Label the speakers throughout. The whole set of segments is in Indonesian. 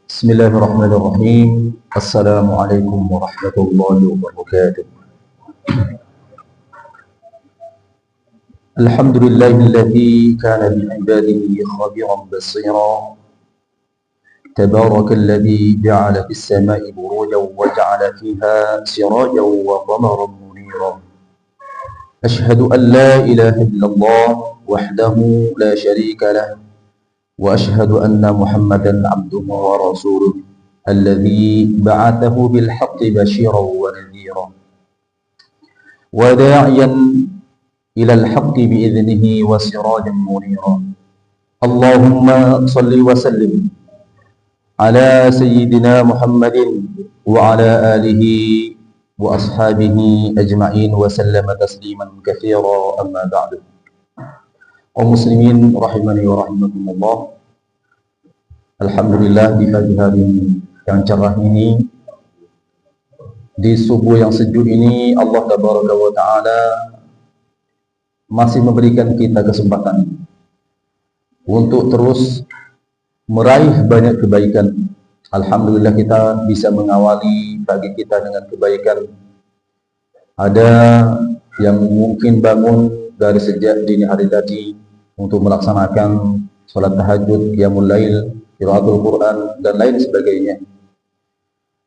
Speaker 1: Bismillahirrahmanirrahim. Assalamualaikum warahmatullahi wabarakatuh. Alhamdulillahilladzi kana bi'ibadihi khabiran basira. Tabarakalladzi ja'ala fis sama'i burujan wa ja'ala fiha sirajan wa qamaran munira. Ashhadu an la ilaha illallah wahdahu la syarika lah. وأشهد أن محمدًا عبده ورسوله الذي بعثه بالحق بشيرا ونذيرا وداعيا إلى الحق بإذنه وسراجا منيرا. اللهم صل وسلم على سيدنا محمد وعلى آله وأصحابه أجمعين وسلم تسليما كثيرا. أما بعد. Kaum muslimin rahimani wa rahimakumullah. Alhamdulillah, di pagi hari yang cerah ini, di subuh yang sejuk ini, Allah tabaraka wa ta'ala masih memberikan kita kesempatan untuk terus meraih banyak kebaikan. Alhamdulillah, kita bisa mengawali pagi kita dengan kebaikan. Ada yang mungkin bangun dari sejak dini hari tadi untuk melaksanakan sholat tahajud, qiyamul lail, qiraatul Quran, dan lain sebagainya.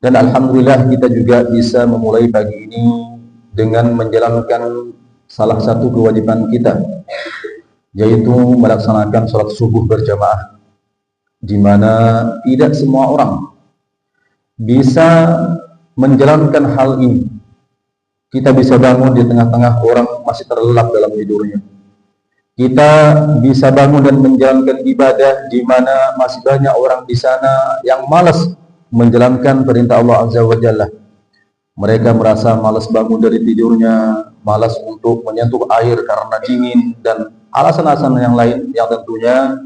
Speaker 1: Dan alhamdulillah kita juga bisa memulai pagi ini dengan menjalankan salah satu kewajiban kita, yaitu melaksanakan sholat subuh berjamaah, di mana tidak semua orang bisa menjalankan hal ini. Kita bisa bangun di tengah-tengah orang masih terlelap dalam tidurnya. Kita bisa bangun dan menjalankan ibadah di mana masih banyak orang di sana yang malas menjalankan perintah Allah Azza wa Jalla. Mereka merasa malas bangun dari tidurnya, malas untuk menyentuh air karena dingin, dan alasan-alasan yang lain yang tentunya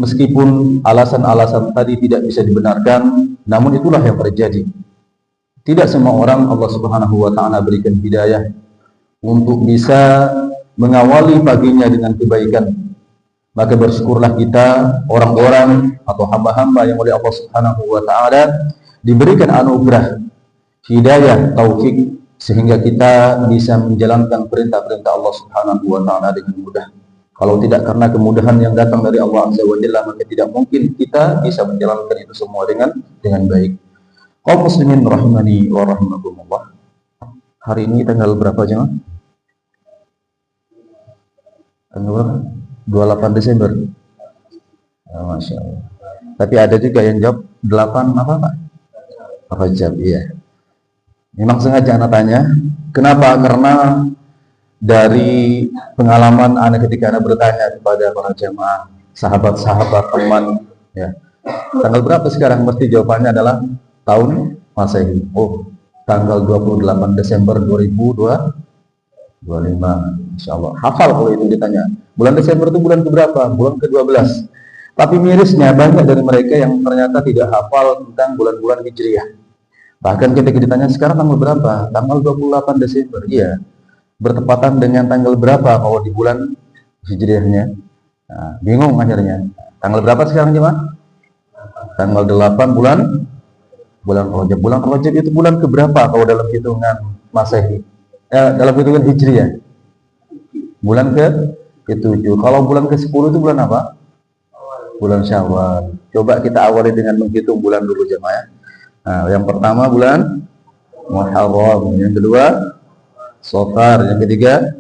Speaker 1: meskipun alasan-alasan tadi tidak bisa dibenarkan, namun itulah yang terjadi. Tidak semua orang Allah Subhanahu wa ta'ala berikan hidayah untuk bisa mengawali paginya dengan kebaikan. Maka bersyukurlah kita, orang-orang atau hamba-hamba yang oleh Allah Subhanahu wa ta'ala diberikan anugerah hidayah, taufik, sehingga kita bisa menjalankan perintah-perintah Allah Subhanahu wa ta'ala dengan mudah. Kalau tidak karena kemudahan yang datang dari Allah Azza wa Jalla, maka tidak mungkin kita bisa menjalankan itu semua dengan baik. Kaum muslimin rahimani wa rahimakumullah. Hari ini tanggal berapa jemaah? Tanggal 28 Desember. Oh, Masya Allah. Tapi ada juga yang jawab 8 apa Pak? Rajab, iya. Memang sengaja anak tanya. Kenapa? Karena dari pengalaman anak ketika anak bertanya kepada para jemaah, sahabat-sahabat, teman, ya. Tanggal berapa sekarang? Mesti jawabannya adalah tahun Masehi. Oh, tanggal 28 Desember 2025. Insya Allah hafal kalau itu ditanya. Bulan Desember itu bulan keberapa? Bulan ke-12. Tapi mirisnya banyak dari mereka yang ternyata tidak hafal tentang bulan-bulan Hijriah. Bahkan ketika ditanya sekarang tanggal berapa? Tanggal 28 Desember. Iya. Bertepatan dengan tanggal berapa kalau di bulan Hijriahnya? Nah, bingung akhirnya. Tanggal berapa sekarang jemaah? Tanggal 8 bulan Rajab. Bulan Rajab itu bulan keberapa kalau dalam hitungan Masehi? Dalam hitungan Hijriah? Bulan ke-7. Kalau bulan ke-10 itu bulan apa? Bulan Syawal. Coba kita awali dengan menghitung bulan dulu jemaah. Nah, yang pertama bulan Muharram, yang kedua Safar, yang ketiga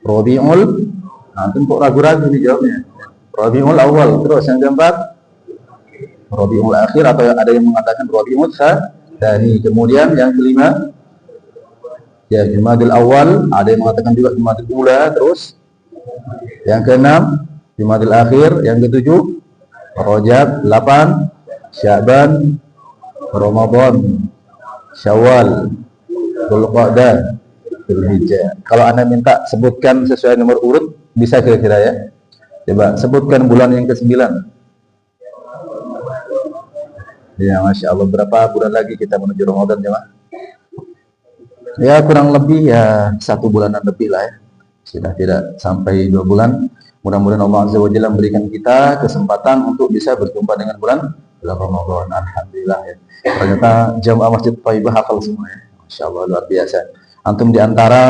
Speaker 1: Rabiul. Antum kok ragu-ragu nih jawabnya? Rabiul Awal. Terus yang keempat Rabiul Akhir, atau ada yang mengatakan Rabiul Tsani. Kemudian yang kelima ya Jumadil Awal, ada yang mengatakan juga Jumadil Ula. Terus yang keenam Jumadil Akhir, yang ketujuh Rajab, 8 Sya'ban, Ramadan, Syawal, Dzulqa'dah, Dzulhijjah. Kalau Anda minta sebutkan sesuai nomor urut, bisa kira-kira ya? Coba sebutkan bulan yang ke-9. Ya, Masya Allah. Berapa bulan lagi kita menuju Ramadan jemaah? Ya kurang lebih ya 1 bulanan lebih lah ya. Sudah tidak sampai 2 bulan. Mudah-mudahan Allah Azza wa Jalla memberikan kita kesempatan untuk bisa berjumpa dengan bulan Ramadan. Alhamdulillah ya. Ternyata jamaah Masjid Thaibah hafal semua ya. Masya Allah, luar biasa. Antum di antara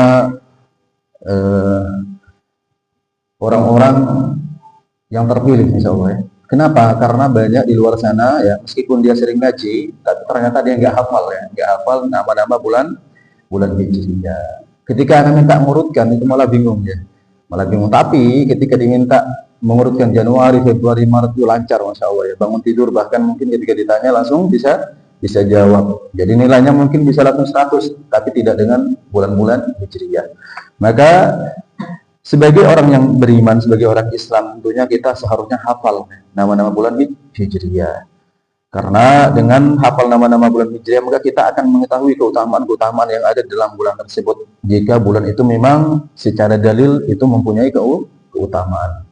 Speaker 1: orang-orang yang terpilih insya Allah ya. Kenapa? Karena banyak di luar sana ya, meskipun dia sering ngaji, tapi ternyata dia nggak hafal ya, nggak hafal nama-nama bulan Hijriah. Ketika anda minta mengurutkan itu malah bingung ya, malah bingung. Tapi ketika diminta mengurutkan Januari, Februari, Maret itu lancar, masya Allah ya. Bangun tidur bahkan mungkin ketika ditanya langsung bisa jawab. Jadi nilainya mungkin bisa langsung 100, tapi tidak dengan bulan-bulan Hijriah. Maka sebagai orang yang beriman, sebagai orang Islam, tentunya kita seharusnya hafal nama-nama bulan Hijriah. Karena dengan hafal nama-nama bulan Hijriah, maka kita akan mengetahui keutamaan-keutamaan yang ada dalam bulan tersebut. Jika bulan itu memang secara dalil itu mempunyai keutamaan.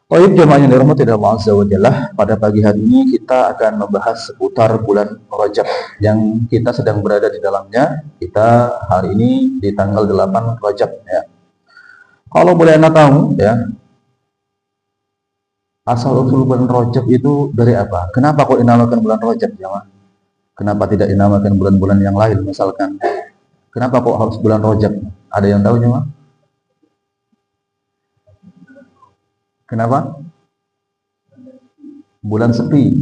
Speaker 1: Baik jemaah yang dirahmati Allah Azza wa Jalla, pada pagi hari ini kita akan membahas seputar bulan Rajab yang kita sedang berada di dalamnya. Kita hari ini di tanggal 8 Rajab ya. Kalau boleh Anda tahu ya, asal-usul bulan Rajab itu dari apa? Kenapa kok dinamakan bulan Rajab ya? Kenapa tidak dinamakan bulan-bulan yang lain misalkan? Kenapa kok harus bulan Rajab? Ada yang tahu ya? Kenapa? Bulan sepi.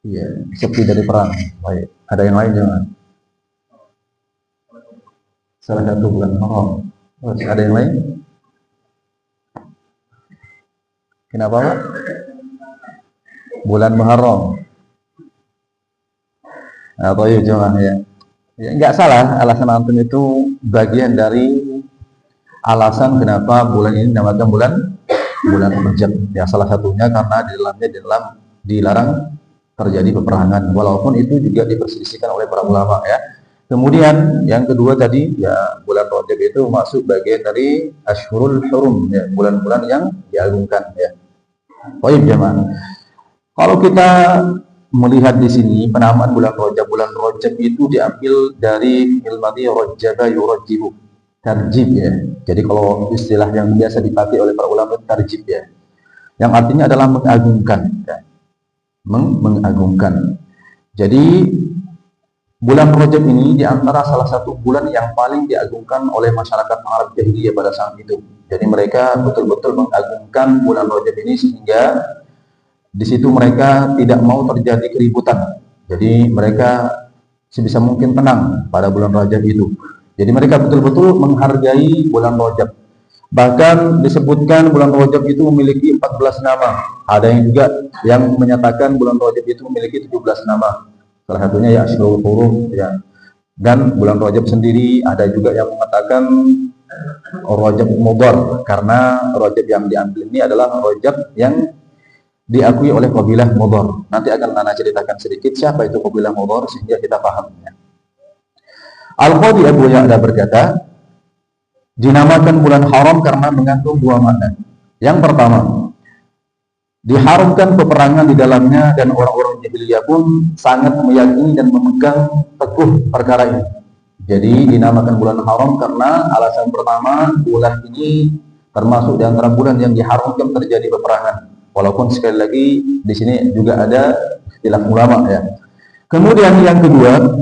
Speaker 1: Iya, sepi dari perang. Baik. Ada yang lain jangan? Salah satu bulan haram. Ada yang lain? Kenapa Pak? Bulan Muharram. Atau ya jangan ya. Ya enggak salah, alasan antum itu bagian dari alasan kenapa bulan ini dinamakan bulan Rajab. Ya salah satunya karena di dalamnya dilarang terjadi peperangan. Walaupun itu juga diperselisihkan oleh para ulama ya. Kemudian yang kedua tadi ya, bulan Rajab itu masuk bagian dari Ashhurul Hurum ya, bulan-bulan yang diagungkan ya. Baik jemaah. Kalau kita melihat di sini penamaan bulan Rajab itu diambil dari ilmati rajaba yurajjibu, tarjib ya. Jadi kalau istilah yang biasa dipakai oleh para ulama tarjib ya, yang artinya adalah mengagungkan ya. Mengagungkan. Jadi bulan Rajab ini diantara salah satu bulan yang paling diagungkan oleh masyarakat Arab jahiliyah pada saat itu. Jadi mereka betul-betul mengagungkan bulan Rajab ini sehingga di situ mereka tidak mau terjadi keributan. Jadi mereka sebisa mungkin tenang pada bulan Rajab itu. Jadi mereka betul-betul menghargai bulan Rajab. Bahkan disebutkan bulan Rajab itu memiliki 14 nama. Ada yang juga yang menyatakan bulan Rajab itu memiliki 17 nama. Salah satunya ya Ashhurul Hurum ya. Dan bulan Rajab sendiri ada juga yang mengatakan Rajab Mudhar, karena Rajab yang diambil ini adalah Rajab yang diakui oleh kabilah Mudhar. Nanti akan Ana ceritakan sedikit siapa itu kabilah Mudhar sehingga kita paham ya. Al-Qadi Abu Ya'la berkata, dinamakan bulan haram karena mengandung dua makna. Yang pertama, diharamkan peperangan di dalamnya dan orang-orang jahiliyah pun sangat meyakini dan memegang teguh perkara ini. Jadi dinamakan bulan haram karena alasan pertama, bulan ini termasuk di antara bulan yang diharamkan terjadi peperangan. Walaupun sekali lagi di sini juga ada istilah ulama ya. Kemudian yang kedua,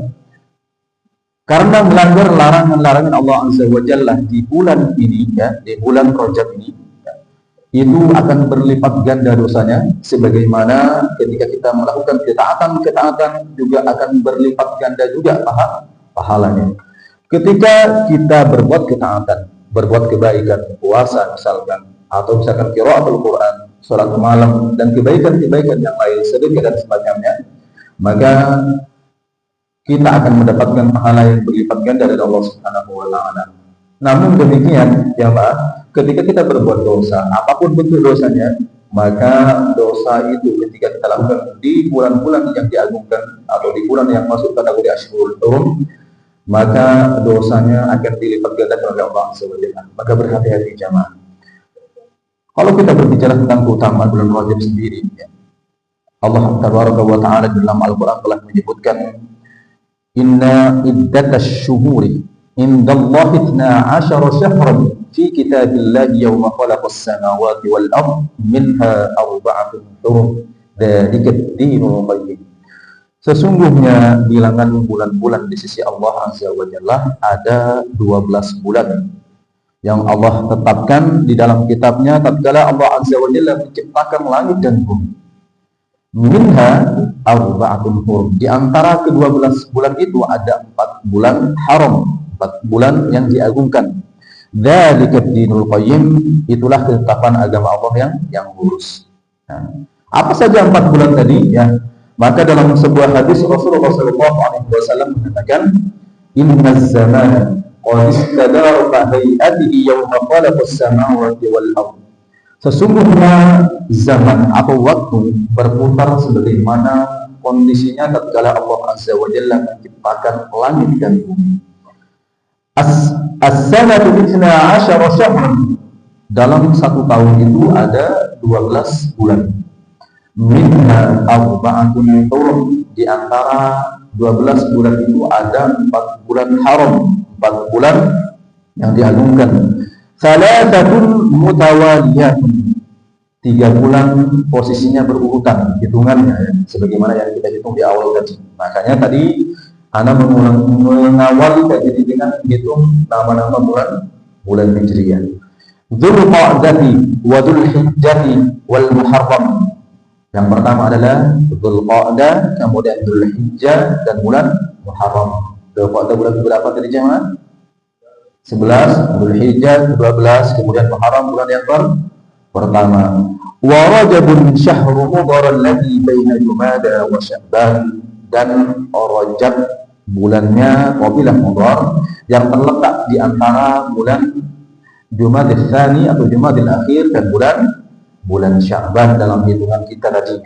Speaker 1: karena melanggar larangan-larangan Allah Azza wa Jalla di bulan ini ya, di bulan Rajab ini, itu akan berlipat ganda dosanya, sebagaimana ketika kita melakukan ketaatan juga akan berlipat ganda juga pahalanya. Ketika kita berbuat ketaatan, berbuat kebaikan, puasa misalkan, atau misalkan qiraatul Quran, salat malam, dan kebaikan-kebaikan yang lain, sedekah dan semacamnya, maka kita akan mendapatkan pahala yang berlipat ganda dari Allah Subhanahu wa Ta'ala. Namun demikian, ya Pak, ketika kita berbuat dosa, apapun bentuk dosanya, maka dosa itu ketika kita lakukan di bulan-bulan yang diagungkan atau di bulan yang masuk kategori Ashhurul Hurum, maka dosanya akan dilipat ganda oleh Allah Subhanahu wa Ta'ala. Maka berhati-hati jamaah. Kalau kita berbicara tentang keutamaan bulan Rajab sendiri, ya, Allah Tabaraka wa Ta'ala dalam Al-Quran telah menyebutkan, Inna iddatash syuhuri indallahi 12 syahran fi kitabillahi yawma khalaqas samawati wal ard minha arba'atun hurum dzalika ad-dinul qayyim. Sesungguhnya bilangan bulan-bulan di sisi Allah Azza wa Jalla ada 12 bulan yang Allah tetapkan di dalam kitabnya tatkala Allah Azza wa Jalla menciptakan langit dan bumi. Minha arba'atun hurum. Di antara ke-12 bulan itu ada 4 bulan haram, 4 bulan yang diagungkan. Dzalika ad-dinul qayyim, itulah ketetapan agama Allah yang lurus. Nah, apa saja 4 bulan tadi ya? Maka dalam sebuah hadis Rasulullah SAW mengatakan, Innaz zamana qad istadara ka hay'atihi yawma khalaqas samawati wal ardh. Sesungguhnya zaman atau waktu berputar sebagaimana kondisinya tatkala Allah Azza wa Jalla menciptakan langit dan bumi. As-sanatu 12 syahran. Dalam 1 tahun itu ada 12 bulan. Minha arba'atun hurum. Di antara 12 bulan itu ada 4 bulan haram, 4 bulan yang diagungkan. Salatatun mutawaliyatun. 3 bulan posisinya berurutan hitungannya ya, sebagaimana yang kita hitung di awal tadi. Makanya tadi Ana mengawali kajian dengan hitung nama-nama bulan Hijriah. Dzulqa'dati wa Dzulhijjati wal Muharram. Yang pertama adalah Dzulqa'dah, kemudian Dzulhijjah dan bulan Muharram. Dzulqa'dah bulan berapa tadi jemaah? 11, Dzulhijjah 12, kemudian Muharram bulan yang pertama. Wa Rajabun syahru mudhar alladhi baina Jumada wa Sya'ban. Dan Rajab bulannya kabilah mudhar yang terletak di antara bulan Jumadil Tsani atau Jumadil Akhir dan bulan Sya'ban dalam hitungan kita tadi.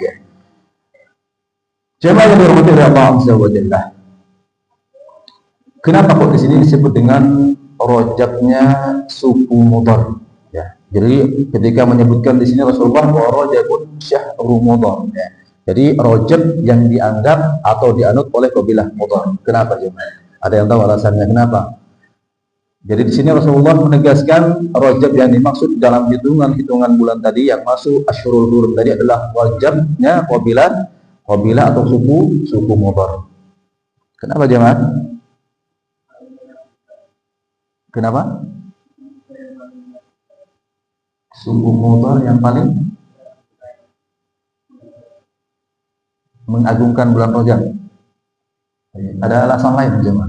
Speaker 1: Jemaah yang dirahmati Allah Azza wa Jalla. Kenapa kok di sini disebut dengan Rajabnya suku mudhar? Ya, jadi ketika menyebutkan di sini Rasulullah wa Rajabun syahru mudhar. Ya. Jadi Rajab yang dianggap atau dianut oleh kabilah mudhar. Kenapa jemaah? Ada yang tahu alasannya kenapa? Jadi di sini Rasulullah menegaskan Rajab yang dimaksud dalam hitungan bulan tadi yang masuk Asyhurul Hurum tadi adalah Rajabnya kabilah atau suku mudhar. Kenapa jemaah? Kenapa? Suku mudhar yang paling mengagungkan bulan Rajab. Ada alasan lain jemaah?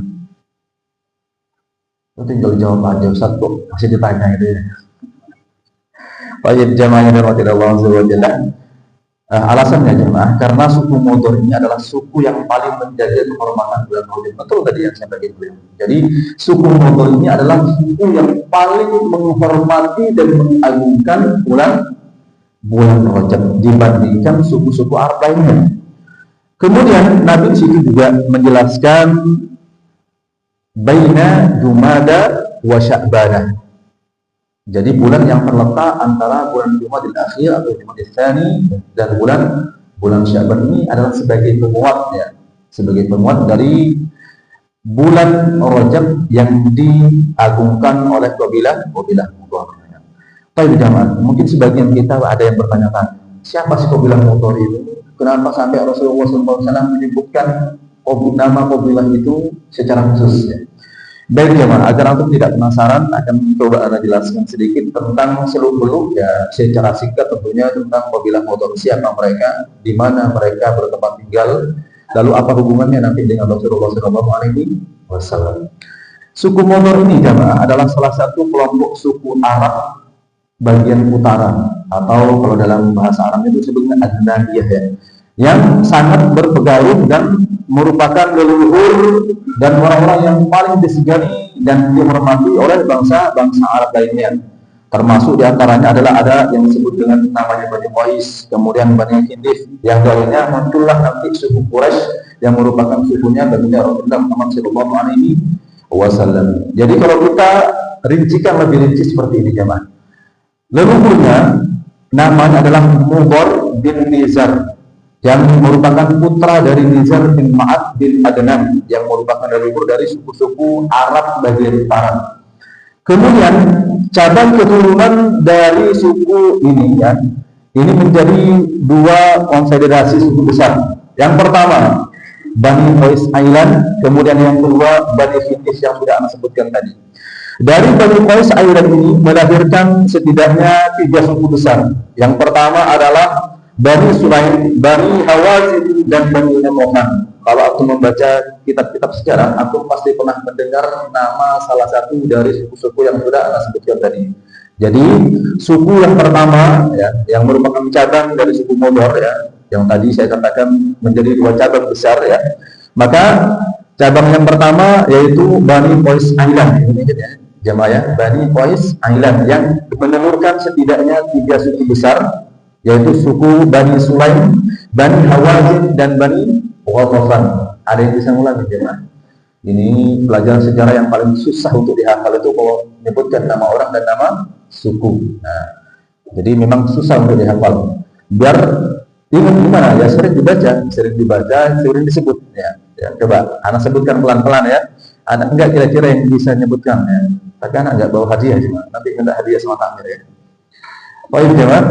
Speaker 1: Itu tinggal jawab aja, Ustaz kok masih ditanya gitu ya. Baik jemaah yang dirahmati Allah Azza wa Jalla. Alasannya jemaah karena suku mudhar ini adalah suku yang paling menjaga kehormatan bulan Rajab. Betul tadi yang saya bagi beliau. Jadi suku mudhar ini adalah suku yang paling menghormati dan mengagungkan bulan Rajab dibandingkan suku-suku Arab lainnya. Kemudian Nabi di situ juga menjelaskan baina Jumada wa Sya'ban. Jadi bulan yang terletak antara bulan Jumadil Akhir atau Jumadil Tsani dan bulan Sya'ban ini adalah sebagai penguat ya, sebagai penguat dari bulan Rajab yang diagungkan oleh kabilah mudhar. Tapi jemaah, mungkin sebagian kita ada yang bertanya-tanya, siapa sih kabilah mudhar itu? Kenapa sampai Rasulullah SAW menyebutkan nama kabilah itu secara khusus ya? Baik jemaah, agar antum tidak penasaran akan coba Anda jelaskan sedikit tentang seluk-beluk ya secara singkat tentunya tentang kabilah mudhar, siapa mereka, di mana mereka bertempat tinggal, lalu apa hubungannya nanti dengan Rasulullah SAW. Suku mudhar ini jemaah adalah salah satu kelompok suku Arab bagian utara atau kalau dalam bahasa Arabnya itu disebutnya Adnaniyah ya, yang sangat berpengaruh dan merupakan leluhur dan orang-orang yang paling disegani dan dihormati oleh bangsa-bangsa Arab lainnya. Termasuk diantaranya adalah ada yang disebut dengan namanya Bani Qais, kemudian Bani Kindif, yang lainnya muncullah nanti suku Quraisy yang merupakan sukunya baginda Rasulullah Muhammad SAW. Jadi kalau kita rincikan lebih rinci seperti ini jemaah. Leluhurnya namanya adalah Mudhar bin Nizar yang merupakan putra dari Nizar bin Ma'ad bin Adnan yang merupakan leluhur dari suku-suku Arab bagian utara. Kemudian cabang keturunan dari suku ini ya, ini menjadi dua konfederasi suku besar. Yang pertama Bani Qais Ailan, kemudian yang kedua Bani Fitis yang sudah Anda sebutkan tadi. Dari Bani Qais Ailan ini melahirkan setidaknya tiga suku besar. Yang pertama adalah Bani Sulaim, Bani Hawazin, dan Bani Namohan. Kalau aku membaca kitab-kitab sejarah, aku pasti pernah mendengar nama salah satu dari suku-suku yang sudah Anda sebutkan tadi. Jadi suku yang pertama ya, yang merupakan cabang dari suku Modor ya, yang tadi saya katakan menjadi dua cabang besar ya. Maka cabang yang pertama yaitu Bani Qais Ailan, ini ya, jamaah ya, Bani Qais Ailan yang menelurkan setidaknya tiga suku besar, yaitu suku Bani Sulaim, Bani Hawazin, dan Bani Ghatafan. Ada yang bisa ngulangi jemaah? Ini pelajaran sejarah yang paling susah untuk dihafal itu kalau menyebutkan nama orang dan nama suku. Nah, jadi memang susah untuk dihafal. Biar ingat gimana ya, sering dibaca, sering disebut ya. Coba anak sebutkan pelan-pelan ya. Anak enggak kira-kira yang bisa menyebutkan ya. Tapi anak enggak bawa hadiah cuma. Nanti enggak hadiah sama takmir ya. Baik jemaah.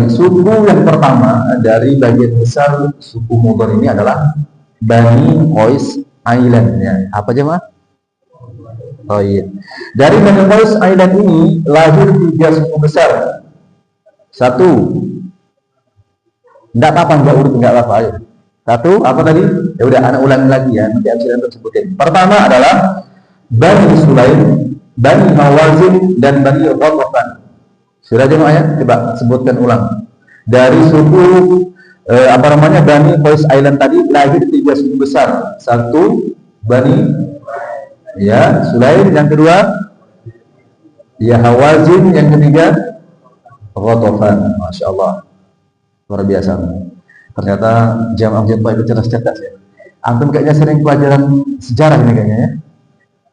Speaker 1: Suku yang pertama dari bagian besar suku Modor ini adalah Bani Qais Ailan ya. Apa aja mah? Oh iya. Dari Bani Qais Ailan ini lahir tiga suku besar. Satu. Enggak apa-apa, enggak urut, enggak apa-apa ayo. Satu, apa tadi? Ya udah anak ulangi lagi ya, nanti absen sebutin. Pertama adalah Bani Sulaim, Bani Hawazin, dan Bani Ghatafan. Sudah jemaah ya? Coba sebutkan ulang. Dari suku Bani Qais Ailan tadi lahir tiga suku besar. Satu Bani ya Sulaim, yang kedua ya Hawazin, yang ketiga Ghatafan. Masya Allah, luar biasa. Ternyata jamaah itu cerdas-cerdas ya. Antum kayaknya sering pelajaran sejarah ini kayaknya ya.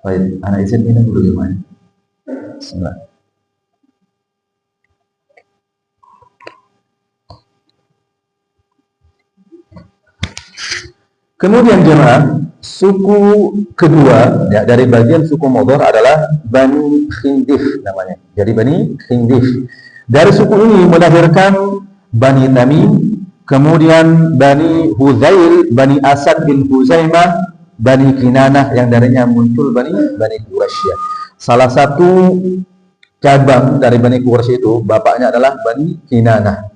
Speaker 1: Baik, anak izin ini dulu jemaah. Bismillah. Kemudian jemaah, suku kedua ya, dari bagian suku Modor adalah Bani Khindif namanya. Jadi Bani Khindif. Dari suku ini melahirkan Bani Tamim, kemudian Bani Huzail, Bani Asad bin Huzaimah, Bani Kinanah, yang darinya muncul Bani Quraisy. Salah satu cabang dari Bani Quraisy itu bapaknya adalah Bani Kinanah.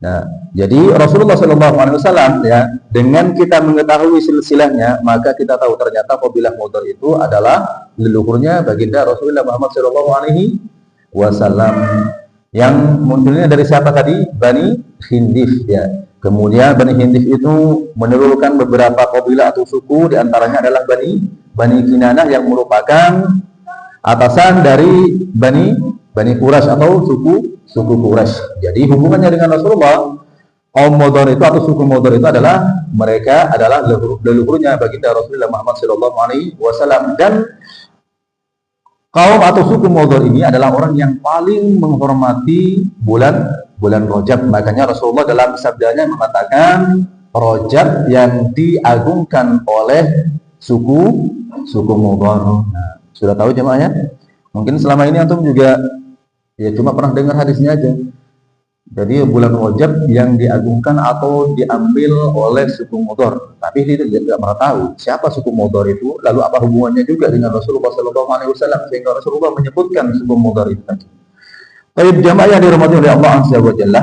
Speaker 1: Nah, jadi Rasulullah SAW ya, dengan kita mengetahui silsilahnya, maka kita tahu ternyata kabilah Modor itu adalah leluhurnya baginda Rasulullah Muhammad SAW, yang munculnya dari siapa tadi? Bani Khindif ya. Kemudian Bani Khindif itu menelurkan beberapa kabilah atau suku, diantaranya adalah Bani Kinanah yang merupakan atasan dari Bani Quraisy atau suku Quraisy. Jadi hubungannya dengan Rasulullah, kaum Modor itu atau suku Modor itu adalah mereka adalah leluhurnya baginda Rasulullah Muhammad SAW, dan kaum atau suku Modor ini adalah orang yang paling menghormati bulan Rajab. Makanya Rasulullah dalam sabdanya mengatakan Rajab yang diagungkan oleh suku Modor. Nah, sudah tahu jemaahnya? Mungkin selama ini antum juga ya cuma pernah dengar hadisnya aja. Jadi bulan Rajab yang diagungkan atau diambil oleh suku Modor, tapi dia tidak pernah tahu siapa suku Modor itu, lalu apa hubungannya juga dengan Rasulullah SAW, sehingga Rasulullah menyebutkan suku Modor itu tadi. Baik jamaah yang dirahmati oleh Allah Azza wa Jalla,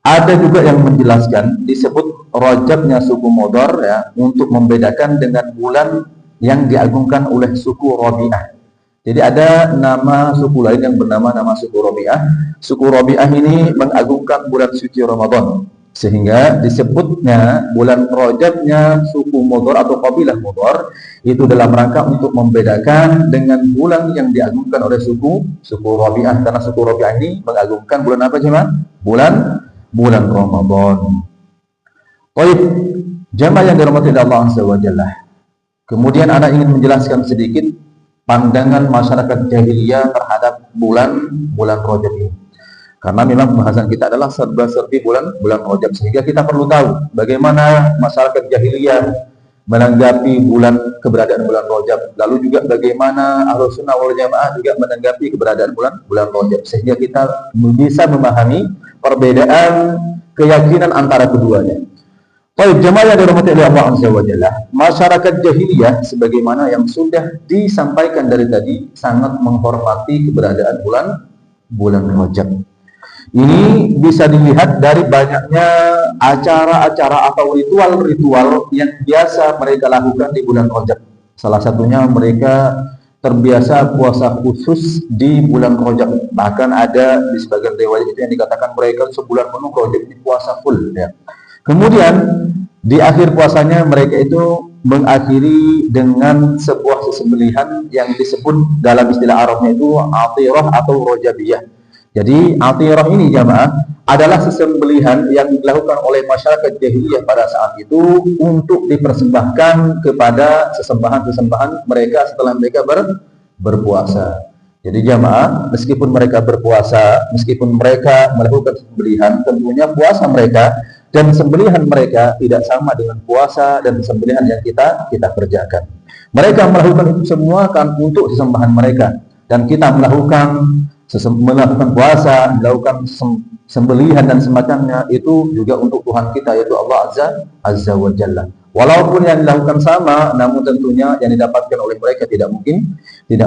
Speaker 1: ada juga yang menjelaskan disebut Rajabnya suku Modor ya, untuk membedakan dengan bulan yang diagungkan oleh suku Rabi'ah. Jadi ada nama suku lain yang bernama suku Rabi'ah. Suku Rabi'ah ini mengagungkan bulan suci Ramadan, sehingga disebutnya bulan Rajabnya suku Modor atau kabilah Modor itu dalam rangka untuk membedakan dengan bulan yang diagungkan oleh suku Rabi'ah, karena suku Rabi'ah ini mengagungkan bulan apa jemaah? Bulan Ramadan. Baik, jemaah yang dirahmati Allah Azza wa Jalla. Kemudian anak ingin menjelaskan sedikit pandangan masyarakat jahiliyah terhadap bulan Rajab ini. Karena memang pembahasan kita adalah serba-serbi bulan Rajab, sehingga kita perlu tahu bagaimana masyarakat jahiliyah menanggapi keberadaan bulan Rajab. Lalu juga bagaimana Ahlus Sunnah wal Jamaah juga menanggapi keberadaan bulan Rajab, sehingga kita bisa memahami perbedaan keyakinan antara keduanya. Baik, jemaah yang dirahmati oleh Allah Azza wa Jalla, masyarakat jahiliyah sebagaimana yang sudah disampaikan dari tadi sangat menghormati keberadaan bulan Rajab. Ini bisa dilihat dari banyaknya acara-acara atau ritual-ritual yang biasa mereka lakukan di bulan Rajab. Salah satunya mereka terbiasa puasa khusus di bulan Rajab. Bahkan ada di sebagian riwayat itu yang dikatakan mereka sebulan penuh Rajab ini puasa full, ya. Kemudian di akhir puasanya mereka itu mengakhiri dengan sebuah sesembelihan yang disebut dalam istilah Arabnya itu atirah atau rojabiyah. Jadi atirah ini jamaah adalah sesembelihan yang dilakukan oleh masyarakat jahiliyah pada saat itu untuk dipersembahkan kepada sesembahan-sesembahan mereka setelah mereka berpuasa. Jadi jamaah, meskipun mereka berpuasa, meskipun mereka melakukan sembelihan, tentunya puasa mereka dan sembelihan mereka tidak sama dengan puasa dan sembelihan yang kita kerjakan. Mereka melakukan itu semua kan untuk sesembahan mereka, dan kita melakukan puasa, melakukan sembelihan dan semacamnya itu juga untuk Tuhan kita, yaitu Allah Azza wa Jalla. Walaupun yang dilakukan sama, namun tentunya yang didapatkan oleh mereka tidak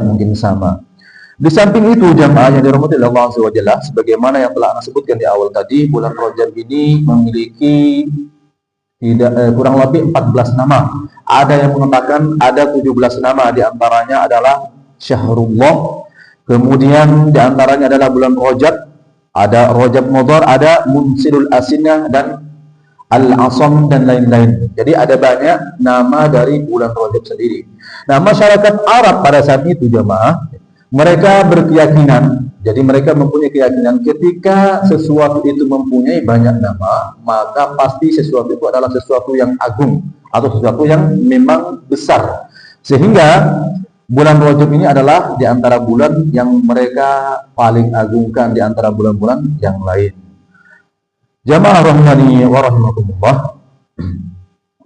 Speaker 1: mungkin sama. Di samping itu jamaah yang dirahmati oleh Allah Azza wa Jalla, sebagaimana yang telah Anda sebutkan di awal tadi, bulan Rajab ini memiliki kurang lebih 14 nama. Ada yang mengatakan ada 17 nama, di antaranya adalah Syahrullah. Kemudian di antaranya adalah bulan Rajab, ada Rajab Mudhar, ada Munsilul Asinah dan Al-Asam dan lain-lain. Jadi ada banyak nama dari bulan Rajab sendiri. Nah, masyarakat Arab pada saat itu jamaah, mereka berkeyakinan, jadi mereka mempunyai keyakinan ketika sesuatu itu mempunyai banyak nama, maka pasti sesuatu itu adalah sesuatu yang agung atau sesuatu yang memang besar. Sehingga bulan Rajab ini adalah di antara bulan yang mereka paling agungkan di antara bulan-bulan yang lain. Jamaah rahimani wa rahimakumullah.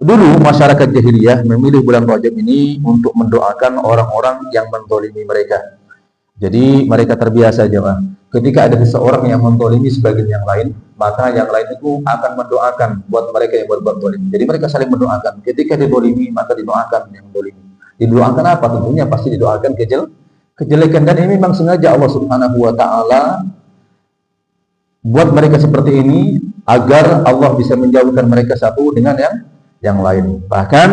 Speaker 1: Dulu masyarakat jahiliyah memilih bulan Rajab ini untuk mendoakan orang-orang yang menzalimi mereka. Jadi mereka terbiasa jemaah, ketika ada seseorang yang menzalimi sebagian yang lain, maka yang lain itu akan mendoakan buat mereka yang berbuat zalim. Jadi mereka saling mendoakan. Ketika dizalimi, maka didoakan yang zalimi. Didoakan apa? Tentunya pasti didoakan kejelekan, dan ini memang sengaja Allah Subhanahu wa taala buat mereka seperti ini agar Allah bisa menjauhkan mereka satu dengan yang lain. Bahkan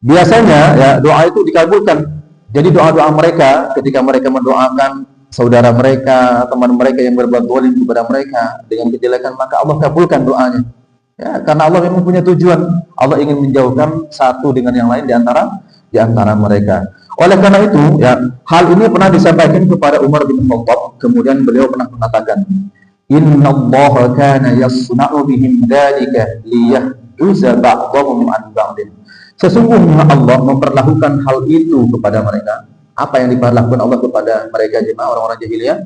Speaker 1: biasanya ya doa itu dikabulkan. Jadi doa-doa mereka ketika mereka mendoakan saudara mereka, teman mereka yang berbuat zalim kepada mereka dengan kejelekan, maka Allah kabulkan doanya. Ya, karena Allah memang punya tujuan. Allah ingin menjauhkan satu dengan yang lain di antara mereka. Oleh karena itu, ya, hal ini pernah disampaikan kepada Umar bin Khattab. Kemudian beliau pernah mengatakan, "Innallaha kana yasna'u bihim dzalika liyahjuza ba'dhum an ba'din." Sesungguhnya Allah memperlakukan hal itu kepada mereka. Apa yang diperlakukan Allah kepada mereka jemaah orang-orang jahiliyah?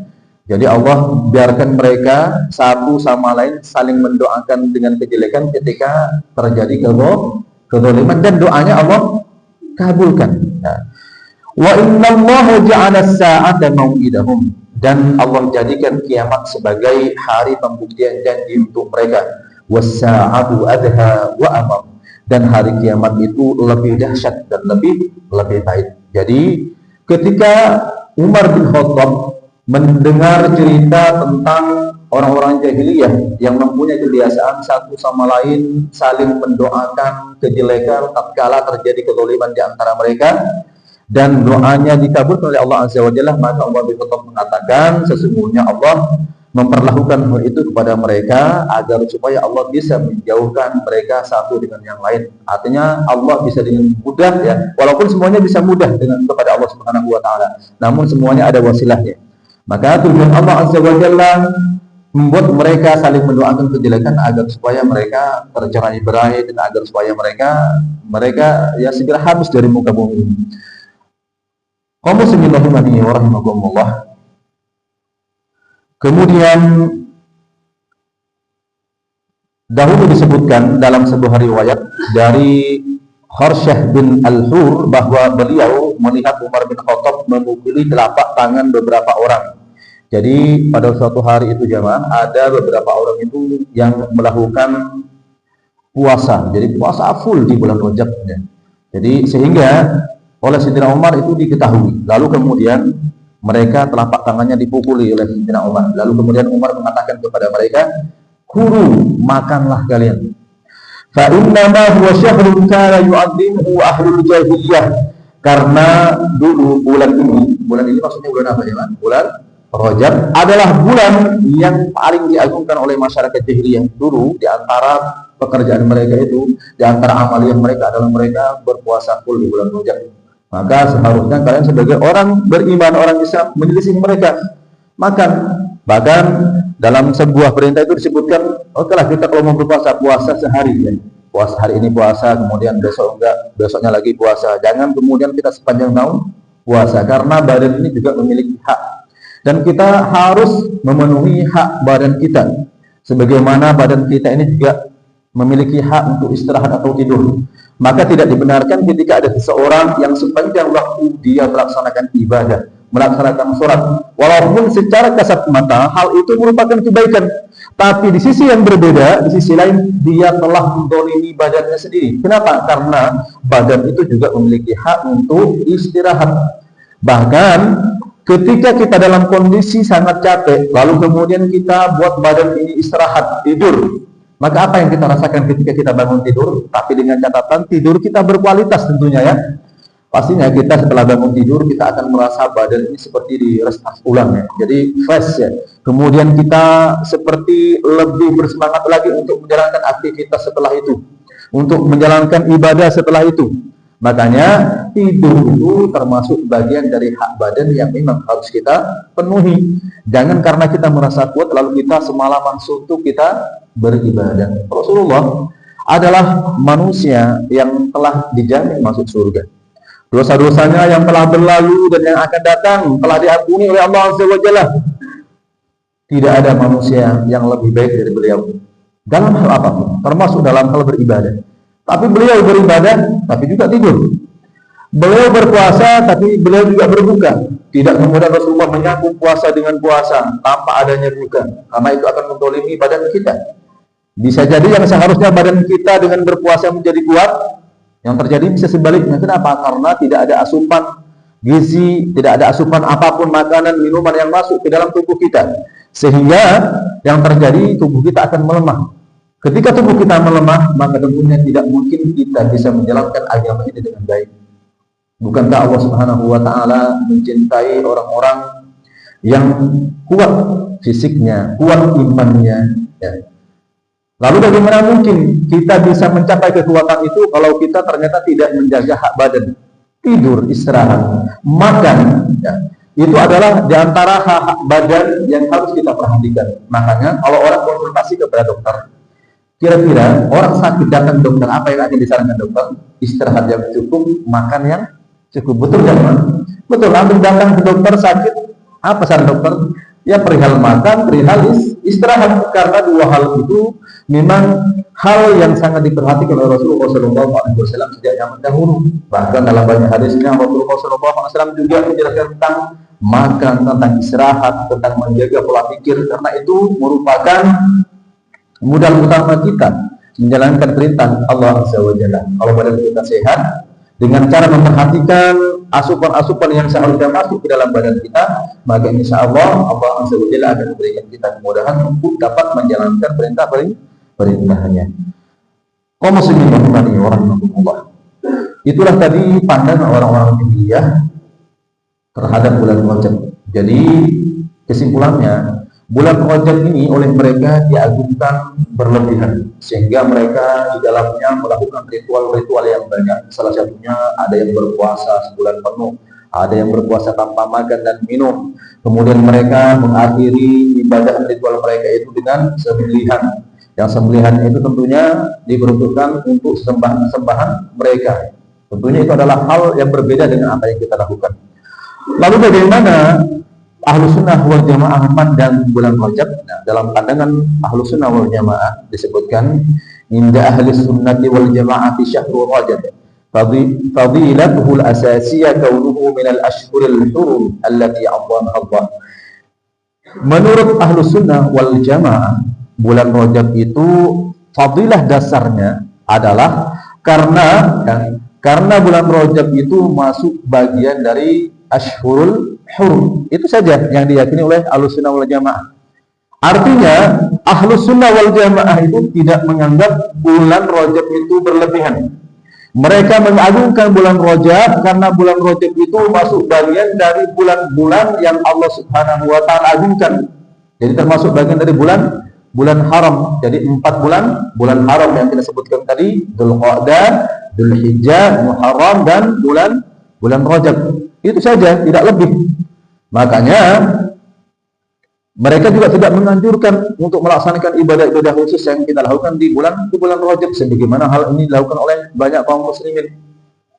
Speaker 1: Jadi Allah biarkan mereka satu sama lain saling mendoakan dengan kejelekan ketika terjadi kezaliman, dan doanya Allah kabulkan. Wa innallaha ja'ala as-sa'ata mau'idahum, dan Allah jadikan kiamat sebagai hari pembuktian janji untuk mereka. Was-sa'atu adha wa amam, dan hari kiamat itu lebih dahsyat dan lebih baik. Jadi ketika Umar bin Khattab mendengar cerita tentang orang-orang jahiliyah yang mempunyai kebiasaan satu sama lain saling mendoakan kejelekan tatkala terjadi kezaliman di antara mereka, dan doanya dikabulkan oleh Allah Azza wa Jalla, maka Umar bin Khattab mengatakan sesungguhnya Allah memperlakukan hal itu kepada mereka agar supaya Allah bisa menjauhkan mereka satu dengan yang lain. Artinya Allah bisa dengan mudah, ya, walaupun semuanya bisa mudah dengan kepada Allah Subhanahu wa taala, namun semuanya ada wasilahnya. Maka tujuan Allah Azza wa Jalla membuat mereka saling mendoakan kejelekan agar supaya mereka tercerai-berai dan agar supaya mereka ya segera habis dari muka bumi. Qul bismillahirrahmanirrahim wa rahimakumullah. Kemudian Dahulu disebutkan dalam sebuah riwayat dari Kharsyah bin Al-Hur bahwa beliau melihat Umar bin Khattab memukuli telapak tangan beberapa orang. Jadi pada suatu hari itu jamaah, ada beberapa orang itu yang melakukan puasa. Jadi puasa full di bulan Rajab. Jadi sehingga oleh Sayyidina Umar itu diketahui. Lalu kemudian mereka telapak tangannya dipukuli oleh Sayyidina Umar. Lalu kemudian Umar mengatakan kepada mereka, "Kulu, makanlah kalian. Fa innama huwa syahrun kana yu'azzimuhu ahlul jahiliyah." Karena dulu bulan ini maksudnya bulan apa ya, bulan Rajab adalah bulan yang paling diagungkan oleh masyarakat jahiliyah dulu. Di antara pekerjaan mereka itu, di antara amaliyah mereka adalah mereka berpuasa full di bulan Rajab. Maka seharusnya kalian sebagai orang beriman, orang Islam, menyelisih mereka makan. Bahkan dalam sebuah perintah itu disebutkan, okelah kita kalau mau berpuasa, puasa sehari ya. Puasa hari ini puasa, kemudian besok enggak, besoknya lagi puasa. Jangan kemudian kita sepanjang tahun puasa, karena badan ini juga memiliki hak. Dan kita harus memenuhi hak badan kita. Sebagaimana badan kita ini juga memiliki hak untuk istirahat atau tidur. Maka tidak dibenarkan ketika ada seseorang yang sepanjang waktu dia melaksanakan ibadah, melaksanakan sholat, walaupun secara kasat mata hal itu merupakan kebaikan, tapi di sisi yang berbeda, di sisi lain dia telah mendolimi badannya sendiri. Kenapa? Karena badan itu juga memiliki hak untuk istirahat. Bahkan ketika kita dalam kondisi sangat capek, lalu kemudian kita buat badan ini istirahat, tidur, maka apa yang kita rasakan ketika kita bangun tidur? Tapi dengan catatan tidur kita berkualitas tentunya ya. Pastinya kita setelah bangun tidur kita akan merasa badan ini seperti direstas ulang ya. Jadi fresh ya. Kemudian kita seperti lebih bersemangat lagi untuk menjalankan aktivitas setelah itu, untuk menjalankan ibadah setelah itu. Makanya tidur itu termasuk bagian dari hak badan yang memang harus kita penuhi. Jangan karena kita merasa kuat lalu kita semalaman suntuk kita beribadah. Rasulullah adalah manusia yang telah dijamin masuk surga. Dosa-dosanya yang telah berlalu dan yang akan datang telah diampuni oleh Allah Azza wa Jalla. Tidak ada manusia yang lebih baik dari beliau dalam hal apapun, termasuk dalam hal beribadah. Tapi beliau beribadah, tapi juga tidur. Beliau berpuasa, tapi beliau juga berbuka. Tidak kemudian Rasulullah menyambung puasa dengan puasa tanpa adanya buka, karena itu akan mendolimi badan kita. Bisa jadi yang seharusnya badan kita dengan berpuasa menjadi kuat, yang terjadi bisa sebaliknya. Kenapa? Karena tidak ada asupan gizi, tidak ada asupan apapun, makanan, minuman yang masuk ke dalam tubuh kita. Sehingga yang terjadi tubuh kita akan melemah. Ketika tubuh kita melemah, maka tentunya tidak mungkin kita bisa menjalankan agama ini dengan baik. Bukankah Allah Subhanahu wa Ta'ala mencintai orang-orang yang kuat fisiknya, kuat imannya ya. Lalu bagaimana mungkin kita bisa mencapai kekuatan itu kalau kita ternyata tidak menjaga hak badan? Tidur, istirahat, makan ya. Itu adalah diantara hak badan yang harus kita perhatikan. Makanya kalau orang konsultasi kepada dokter, kira-kira orang sakit datang dokter, apa yang akan disarankan dokter? Istirahat yang cukup, makan yang cukup. Betul ya, Pak? Betul. Langsung datang ke dokter sakit, apa saran dokter? Ya perihal makan, perihal istirahat. Karena dua hal itu memang hal yang sangat diperhatikan oleh Rasulullah SAW sejak zaman dahulu. Bahkan dalam banyak hadisnya Rasulullah SAW juga menjelaskan tentang makan, tentang istirahat, tentang menjaga pola pikir. Karena itu merupakan modal utama kita menjalankan perintah Allah Azza wa Jalla. Kalau badan kita sehat, dengan cara memperhatikan asupan-asupan yang seharusnya masuk ke dalam badan kita, maka insya Allah Allah Azza wa Jalla akan memberikan kita kemudahan untuk dapat menjalankan perintahnya. Kaum muslimin rahimani wa rahimakumullah. Itulah tadi pandangan orang-orang Jahiliyah terhadap bulan Rajab. Jadi kesimpulannya, bulan Rajab ini oleh mereka diagungkan berlebihan, sehingga mereka di dalamnya melakukan ritual-ritual yang banyak. Salah satunya ada yang berpuasa sebulan penuh, ada yang berpuasa tanpa makan dan minum. Kemudian mereka mengakhiri ibadah ritual mereka itu dengan sembelihan. Yang sembelihan itu tentunya diperuntukkan untuk sembahan mereka. Tentunya itu adalah hal yang berbeda dengan apa yang kita lakukan. Lalu bagaimana Ahlus Sunnah wal Jamaah memandang bulan Rajab. Nah, dalam pandangan Ahlus Sunnah wal Jamaah disebutkan inda ahli sunnati wal jamaah fi syahrul Rajab fadilatuhu al-asasiyah kaunuhu min al-ashhuril hurum allati Allah. Menurut Ahlus Sunnah wal Jamaah, bulan Rajab itu fadilah dasarnya adalah karena bulan Rajab itu masuk bagian dari Ashhurul Hurum. Itu saja yang diyakini oleh Ahlus Sunnah wal Jamaah. Artinya Ahlus Sunnah wal Jamaah itu tidak menganggap bulan Rajab itu berlebihan. Mereka mengagungkan bulan Rajab karena bulan Rajab itu masuk bagian dari bulan-bulan yang Allah Subhanahu wa taala agungkan. Jadi termasuk bagian dari bulan haram. Jadi 4 bulan haram yang kita sebutkan tadi, Dzulqa'dah, Dzulhijjah, Muharram dan bulan Rajab. Itu saja, tidak lebih. Makanya mereka juga tidak menganjurkan untuk melaksanakan ibadah-ibadah khusus yang kita lakukan di bulan Rajab, sebagaimana hal ini dilakukan oleh banyak kaum muslimin.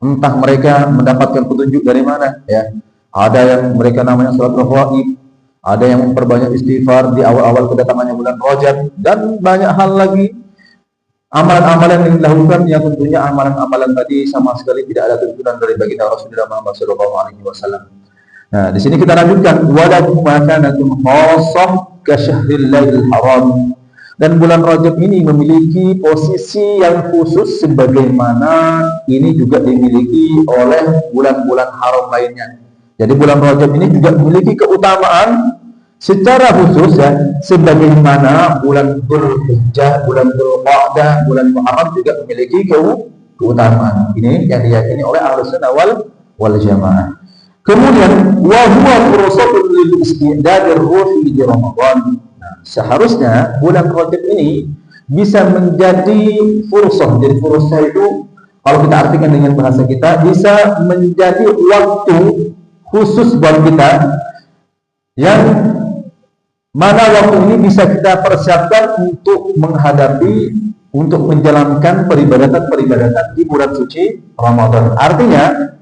Speaker 1: Entah mereka mendapatkan petunjuk dari mana, ya. Ada yang mereka namanya salat rawaib, ada yang memperbanyak istighfar di awal-awal kedatangannya bulan Rajab, dan banyak hal lagi amalan-amalan yang dilakukan yang tentunya amalan-amalan tadi sama sekali tidak ada tuntunan dari baginda Rasulullah Muhammad SAW. Nah, di sini kita lanjutkan walakum makanatum khassah ka syahril lailil haram. Dan bulan Rajab ini memiliki posisi yang khusus sebagaimana ini juga dimiliki oleh bulan-bulan haram lainnya. Jadi bulan Rajab ini juga memiliki keutamaan secara khusus, ya, sebagaimana bulan Dzulhijjah, bulan Dzulqa'dah, bulan Muharram juga memiliki keutamaan. Ini yang diyakini oleh Ahlus Sunnah wal Jamaah. Kemudian wa huwa fursatun lil isti'dadir ruhi di Ramadan. Nah, seharusnya bulan Rajab ini bisa menjadi fursah. Jadi fursah itu kalau kita artikan dengan bahasa kita bisa menjadi waktu khusus buat kita yang mana waktu ini bisa kita persiapkan untuk untuk menjalankan peribadatan di bulan suci Ramadan. Artinya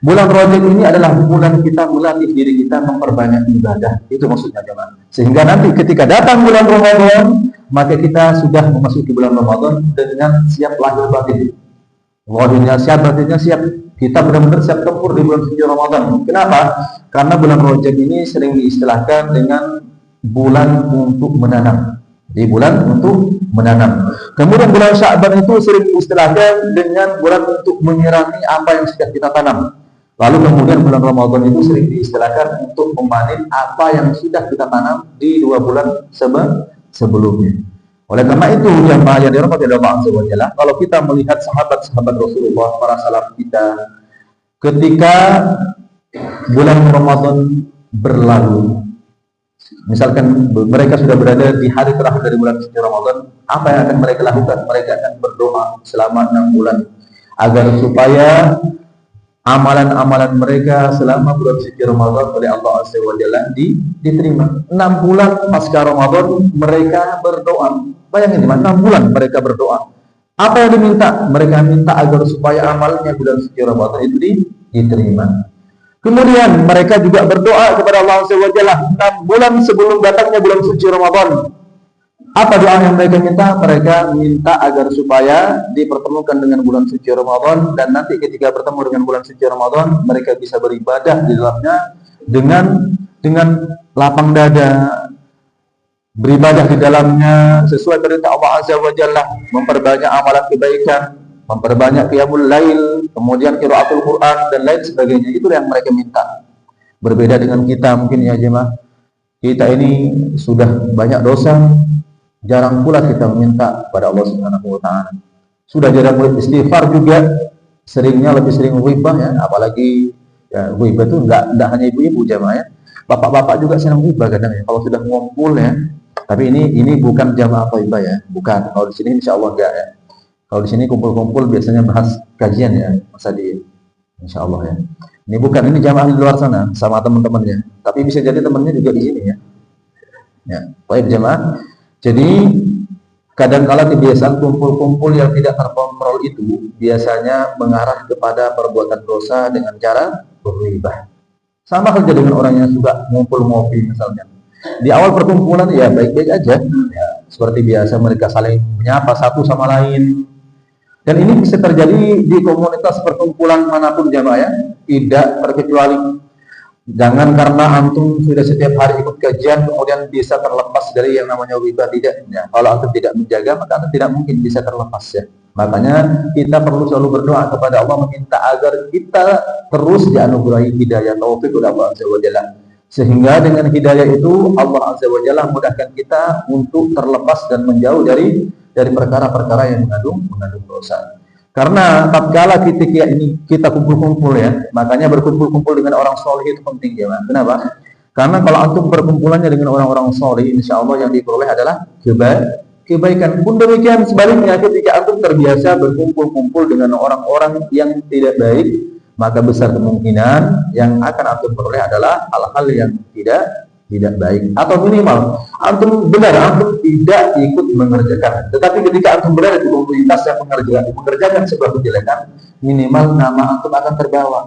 Speaker 1: bulan Rajab ini adalah bulan kita melatih diri kita memperbanyak ibadah. Itu maksudnya, jemaah. Sehingga nanti ketika datang bulan Ramadan, maka kita sudah memasuki bulan Ramadan dengan siap lahir batin. Lahirnya siap, batinnya siap. Kita benar-benar siap tempur di bulan suci Ramadan. Kenapa? Karena bulan Rajab ini sering diistilahkan dengan bulan untuk menanam. Di bulan untuk menanam. Kemudian bulan Sya'ban itu sering diistilahkan dengan bulan untuk menyirami apa yang sudah kita tanam. Lalu kemudian bulan Ramadan itu sering diistilahkan untuk memanen apa yang sudah kita tanam di 2 bulan sebelumnya. Oleh karena itu, jemaah yang dirahmati Allah Azza wa Jalla, kalau kita melihat sahabat-sahabat Rasulullah, para salaf kita, ketika bulan Ramadan berlalu, misalkan mereka sudah berada di hari terakhir dari bulan suci Ramadan, apa yang akan mereka lakukan? Mereka akan berdoa selama 6 bulan agar supaya amalan-amalan mereka selama bulan suci Ramadan oleh Allah Azza wa Jalla diterima. 6 bulan pasca Ramadan mereka berdoa. Bayangin, 6 bulan mereka berdoa. Apa yang diminta? Mereka minta agar supaya amalnya bulan suci Ramadan itu diterima. Kemudian mereka juga berdoa kepada Allah Azza wa Jalla 6 bulan sebelum datangnya bulan suci Ramadan. Apa doa yang mereka minta? Mereka minta agar supaya dipertemukan dengan bulan suci Ramadan, dan nanti ketika bertemu dengan bulan suci Ramadan mereka bisa beribadah di dalamnya dengan lapang dada, beribadah di dalamnya sesuai perintah Allah Azza wa Jalla, memperbanyak amalan kebaikan, memperbanyak qiyamul lail, kemudian qiraatul Quran dan lain sebagainya. Itu yang mereka minta. Berbeda dengan kita mungkin, ya jemaah. Kita ini sudah banyak dosa, jarang pula kita meminta pada Allah Subhanahu wa taala. Sudah jarang istighfar juga, seringnya lebih sering ghibah, ya, apalagi ya, ghibah itu enggak hanya ibu-ibu jemaah, ya. Bapak-bapak juga senang ghibah kadang, ya, kalau sudah ngumpul, ya. Tapi ini bukan jamaah ghibah, ya, bukan. Kalau di sini insyaallah enggak, ya. Kalau di sini kumpul-kumpul biasanya bahas kajian, ya, Mas Adi, insyaallah, ya. Ini bukan, ini jamaah di luar sana sama teman-temannya. Tapi bisa jadi temannya juga di sini, ya. Ya, baik jamaah. Jadi kadang-kala kebiasaan kumpul-kumpul yang tidak terkontrol itu biasanya mengarah kepada perbuatan dosa dengan cara berghibah. Sama saja dengan orang yang suka ngumpul ngopi misalnya. Di awal perkumpulan ya baik-baik aja, ya, seperti biasa mereka saling menyapa satu sama lain. Dan ini bisa terjadi di komunitas perkumpulan manapun jamaah ya, tidak terkecuali. Jangan karena antum sudah setiap hari ikut kajian kemudian bisa terlepas dari yang namanya ghibah, tidak. Ya, kalau antum tidak menjaga maka antum tidak mungkin bisa terlepas ya. Makanya kita perlu selalu berdoa kepada Allah meminta agar kita terus dianugerahi hidayah taufik oleh Allah Azza wa Jalla. Sehingga dengan hidayah itu Allah Azza wa Jalla mudahkan kita untuk terlepas dan menjauh dari perkara-perkara yang mengandung dosa. Karena tatkala kita kumpul-kumpul ya, makanya berkumpul-kumpul dengan orang soleh itu penting ya. Kenapa? Karena kalau antum berkumpulannya dengan orang-orang soleh, insya Allah yang diperoleh adalah kebaikan. Pun demikian sebaliknya, ketika antum terbiasa berkumpul-kumpul dengan orang-orang yang tidak baik, maka besar kemungkinan yang akan antum peroleh adalah hal-hal yang tidak baik, atau minimal antum tidak ikut mengerjakan. Tetapi ketika antum berada di komunitas yang mengerjakan sebuah kejelekan, minimal nama antum akan terbawa.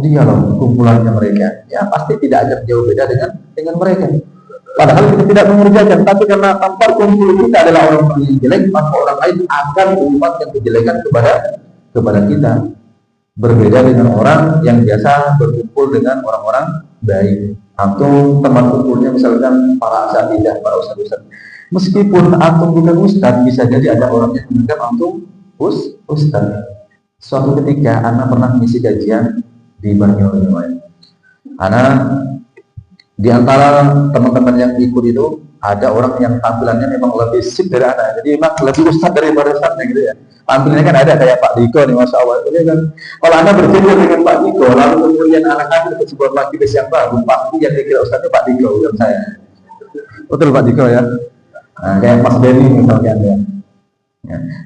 Speaker 1: Dia loh kumpulannya mereka, ya pasti tidak akan jauh beda dengan mereka. Padahal kita tidak mengerjakan, tapi karena tampar kumpul kita adalah orang yang jelek, maka orang lain akan mengumpatkan kejelekan kepada kita. Berbeda dengan orang yang biasa berkumpul dengan orang-orang baik. Antum teman kumpulnya misalkan para asatidzah, para ustadz. Meskipun antum bukan ustadz, bisa jadi ada orang yang menganggap antum ustadz. Suatu ketika anak pernah mengisi kajian di Banyuwangi. Anak di antara teman-teman yang ikut itu ada orang yang tampilannya memang lebih sip dari anak, jadi memang lebih ustadz daripada ustadznya gitu ya. Tampilnya kan ada kayak Pak Diko nih, masya Allah. Kan, kalau anda berjumpa dengan Pak Diko, lalu kemudian anak-anak ke sebuah majelis yang baru, pasti yang dikira ustadznya Pak Diko, bukan saya. Betul Pak Diko ya. Nah, kayak Mas Denny misalnya ya.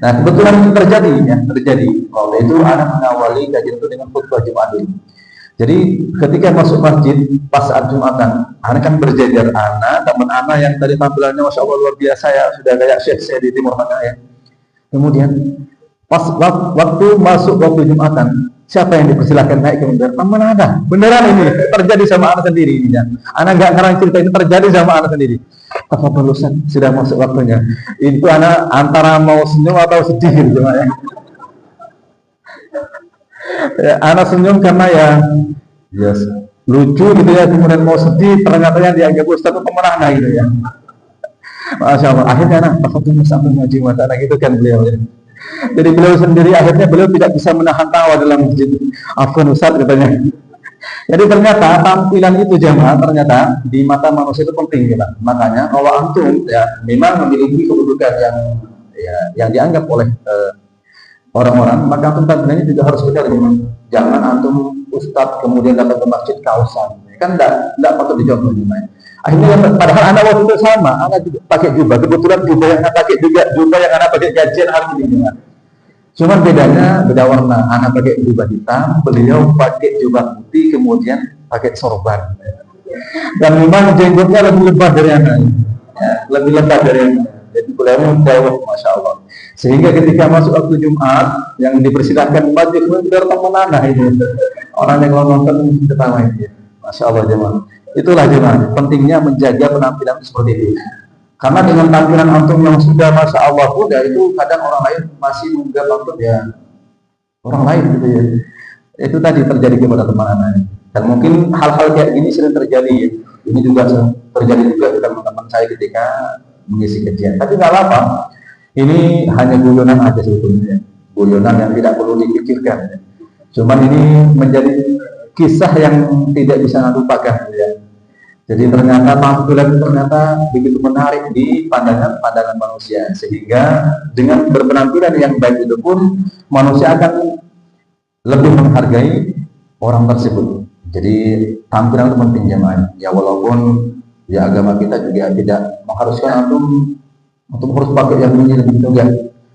Speaker 1: Nah kebetulan itu terjadi. Waktu itu anak mengawali kajian itu dengan khutbah Jumat dulu. Jadi ketika masuk masjid pas saat Jumatan, anak kan berjajar teman anak yang tadi tampilannya masya Allah luar biasa ya, sudah kayak syekh saya di Timur Tengah ya. Kemudian pas waktu masuk waktu Jumatan, siapa yang dipersilakan naik ke mimbar? Teman anak. Beneran ini terjadi sama anak sendiri ini ya. Anak nggak ngarang cerita, ini terjadi sama anak sendiri. Tafadhol Ustaz, sudah masuk waktunya. Itu anak antara mau senyum atau sedih gitu ya. Anak senyum karena ya lucu gitu ya, kemudian mau sedih ternyata yang dianggap Ustaz itu pemenang gitu ya. Masya Allah, akhirnya anak tafadhol sampai ngaji mata anak itu kan beliau ya. Jadi beliau sendiri akhirnya beliau tidak bisa menahan tawa dalam masjid. Afwan Ustaz katanya. Jadi ternyata tampilan itu jamaah ternyata di mata manusia itu penting ya. Makanya kalau antum ya memang memiliki kedudukan yang dianggap oleh orang-orang, maka antum tampilannya juga harus benar. Jangan antum ustadz kemudian datang ke masjid kausan. Kan enggak patut dicontoh jemaah. Akhirnya padahal anak waktu itu sama, anak juga pakai jubah. Kebetulan jubah yang anak pakai juga jubah yang anak pakai kajian hari ini. Cuman beda warna. Anak pakai jubah hitam, beliau pakai jubah putih, kemudian pakai sorban. Dan memang jenggotnya lebih lebat dari anak, ya, lebih lebat dari anak. Jadi beliau jauh, masya Allah. Sehingga ketika masuk waktu Jumat, yang dipersilakan masjid benar teman anak itu. Orang yang nonton ketawa itu, masya Allah jemaah. Itulah jemaah, pentingnya menjaga penampilan seperti itu. Karena dengan tampilan antum yang sudah masya Allah pun ya itu kadang orang lain masih menganggap antum ya orang lain gitu ya. Itu tadi terjadi kepada teman anak. Dan mungkin hal-hal kayak gini sering terjadi. Ini juga terjadi juga ke teman-teman saya ketika mengisi kajian. Tapi nggak apa-apa. Ini hanya guyonan aja sebetulnya. Guyonan yang tidak perlu dipikirkan. Cuman ini menjadi kisah yang tidak bisa dilupakan ya. Jadi ternyata tampilan ternyata begitu menarik di pandangan manusia, sehingga dengan berpenampilan yang baik itu pun manusia akan lebih menghargai orang tersebut. Jadi tampilan itu penting jemaah. Ya walaupun ya agama kita juga tidak mengharuskan antum untuk harus pakai yang ini lebih juga.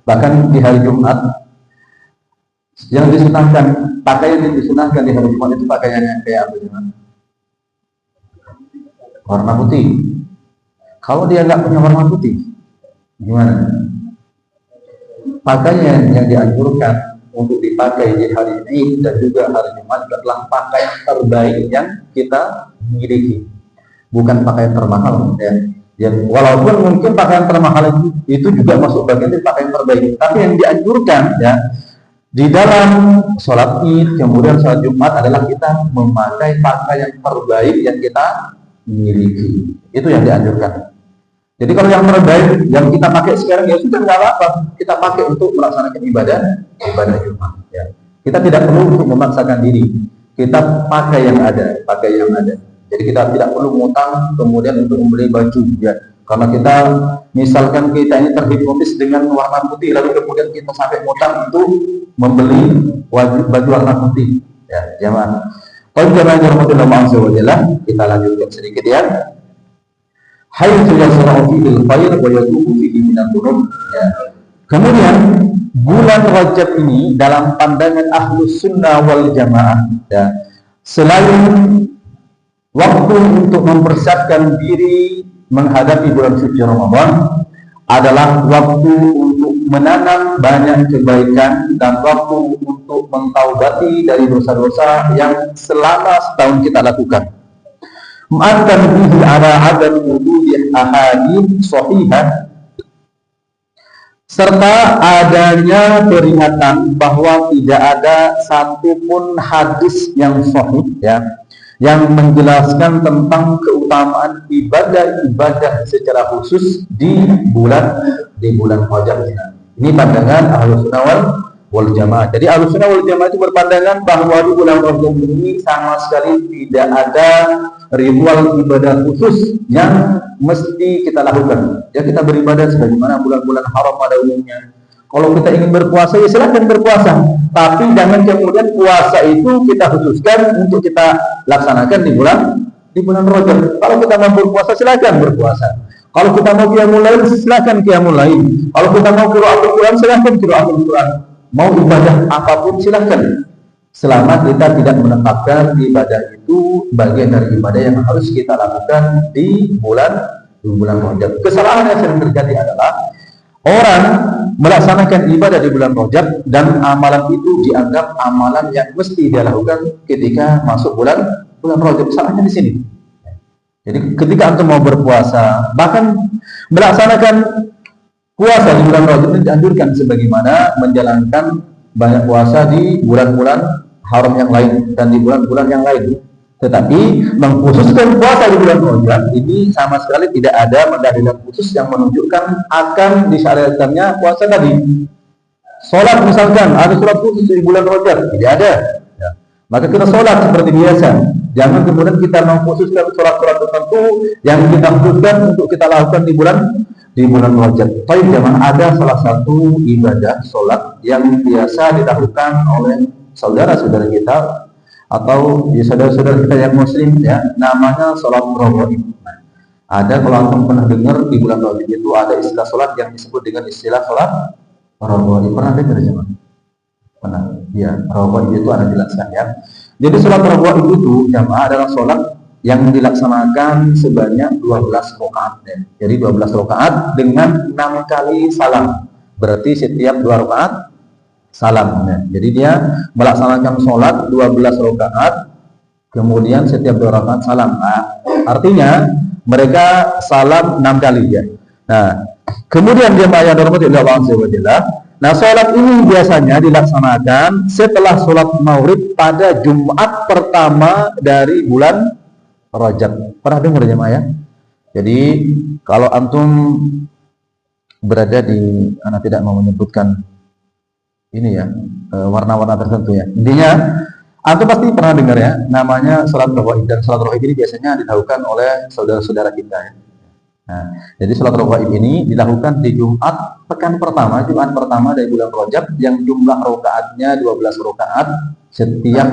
Speaker 1: Bahkan di hari Jumat yang disunahkan, pakaian yang disunahkan di hari Jumat itu pakaian yang kayak apa jemaah? Warna putih. Kalau dia nggak punya warna putih, gimana? Pakaian yang dianjurkan untuk dipakai di hari Id dan juga hari Jumat adalah pakaian terbaik yang kita miliki, bukan pakaian termahal ya. Ya, walaupun mungkin pakaian termahal itu juga masuk bagian dari pakaian terbaik, tapi yang dianjurkan ya di dalam sholat Id kemudian sholat Jumat adalah kita memakai pakaian terbaik yang kita miliki. Itu yang dianjurkan. Jadi kalau yang terbaik yang kita pakai sekarang ya sudah nggak apa-apa, kita pakai untuk melaksanakan ibadah Jumat. Ya. Kita tidak perlu untuk memaksakan diri, kita pakai yang ada. Jadi kita tidak perlu ngutang kemudian untuk membeli baju, ya. Karena kita misalkan kita ini terhipnotis dengan warna putih, lalu kemudian kita sampai ngutang untuk membeli baju warna putih. Ya, jamaah. Kalau jamaah yang dirahmati kita lanjutkan sedikit ya. Haitsu yasra'u fihi al-khair wa yadubu fihi min al-dhunub. Kemudian bulan Rajab ini dalam pandangan Ahlus Sunnah wal Jamaah ya, selain waktu untuk mempersiapkan diri menghadapi bulan suci Ramadan adalah waktu untuk menanam banyak kebaikan dan waktu untuk mentaubati dari dosa-dosa yang selama setahun kita lakukan. Ma'atan bihi ala adam wujudi ahadits sahihah, serta adanya peringatan bahwa tidak ada satupun hadis yang sahih ya yang menjelaskan tentang keutamaan ibadah secara khusus di bulan Rajab. Ini pandangan Ahlus Sunnah wal Jamaah. Jadi Ahlus Sunnah wal Jamaah itu berpandangan bahwa di bulan Rajab ini sama sekali tidak ada ritual ibadah khusus yang mesti kita lakukan. Ya, kita beribadah sebagaimana bulan-bulan haram pada umumnya. Kalau kita ingin berpuasa ya silakan berpuasa, tapi jangan kemudian puasa itu kita khususkan untuk kita laksanakan di bulan Rajab. Kalau kita mau berpuasa silakan berpuasa. Kalau kita mau qiyamul lail silakan qiyamul lail. Kalau kita mau qiraatul Quran silakan qiraatul Quran. Mau ibadah apapun silakan. Selama kita tidak menetapkan ibadah itu bagian dari ibadah yang harus kita lakukan di bulan Rajab. Kesalahan yang sering terjadi adalah orang melaksanakan ibadah di bulan Rajab dan amalan itu dianggap amalan yang mesti dia lakukan ketika masuk bulan Rajab. Salahnya di sini. Jadi ketika antum mau berpuasa, bahkan melaksanakan puasa di bulan Rajab itu dianjurkan sebagaimana menjalankan banyak puasa di bulan-bulan haram yang lain dan di bulan-bulan yang lain. Tetapi mengkhususkan puasa di bulan Rajab ini sama sekali tidak ada dalil khusus yang menunjukkan akan disyariatkannya puasa tadi. Sholat misalkan ada sholat khusus di bulan Rajab, tidak ada. Ya. Maka kita sholat seperti biasa. Jangan kemudian kita mengkhususkan sholat-sholat tertentu yang kita khususkan untuk kita lakukan di bulan Rajab. Tapi memang ada salah satu ibadah sholat yang biasa dilakukan oleh saudara-saudara kita atau saudara-saudara kita yang muslim ya, namanya sholat rawatib. Ada, kalau antum pernah dengar di bulan Rajab itu ada istilah sholat yang disebut dengan istilah sholat rawatib. Pernah dengar ya? Pernah? Ya, rawatib itu ada jelaskan ya. Jadi sholat rawatib itu jamaah adalah sholat yang dilaksanakan sebanyak 12 rakaat ya. Jadi 12 rakaat dengan 6 kali salam. Berarti setiap 2 rakaat salam ya. Jadi dia melaksanakan sholat 12 rakaat kemudian setiap 2 rakaat salam. Nah, artinya mereka salam 6 kali ya. Nah, kemudian jemaah yang dirahmati Allah Subhanahu wa taala, nah sholat ini biasanya dilaksanakan setelah sholat maghrib pada Jumat pertama dari bulan Rajab. Pernah dengar jemaah ya? Jadi kalau antum berada di, anak tidak mau menyebutkan ini ya, warna-warna tertentu ya. Intinya antum pasti pernah dengar ya, namanya sholat rawatib, dan sholat rawatib ini biasanya dilakukan oleh saudara-saudara kita ya. Nah, jadi sholat rawatib ini dilakukan di Jumat pekan pertama, Jumat pertama dari bulan Rajab yang jumlah rakaatnya 12 rakaat, setiap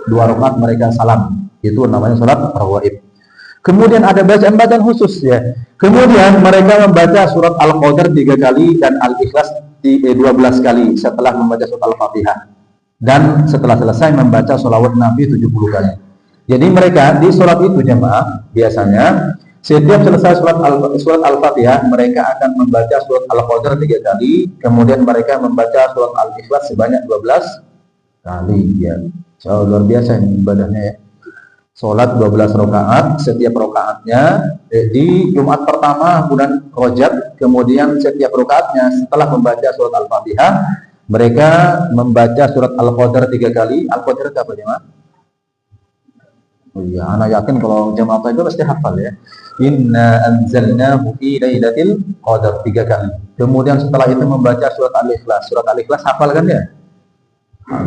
Speaker 1: 2 rakaat mereka salam. Itu namanya sholat rawatib. Kemudian ada bacaan-bacaan khusus ya. Kemudian mereka membaca surat Al-Qadr 3 kali dan Al-Ikhlas 12 kali setelah membaca surat Al-Fatihah. Dan setelah selesai membaca sholawat Nabi 70 kali. Jadi mereka di sholat itu jemaah biasanya Setiap selesai surat Al-Fatihah, mereka akan membaca surat Al-Qadr 3 kali, kemudian mereka membaca surat Al-Ikhlas sebanyak 12 kali. Ya, so, luar biasa ini ibadahnya ya. Sholat 12 rakaat, setiap rakaatnya di Jumat pertama bulan Rajab, kemudian setiap rakaatnya setelah membaca surat Al-Fatihah, mereka membaca surat Al-Qadr 3 kali. Al-Qadr itu apa jemaah? Oh iya, anak yakin kalau jemaah itu pasti hafal ya. Inna anzalnahu fi lailatul qadar 3 kali. Kemudian setelah itu membaca surat Al-Ikhlas. Surat Al-Ikhlas hafal kan ya?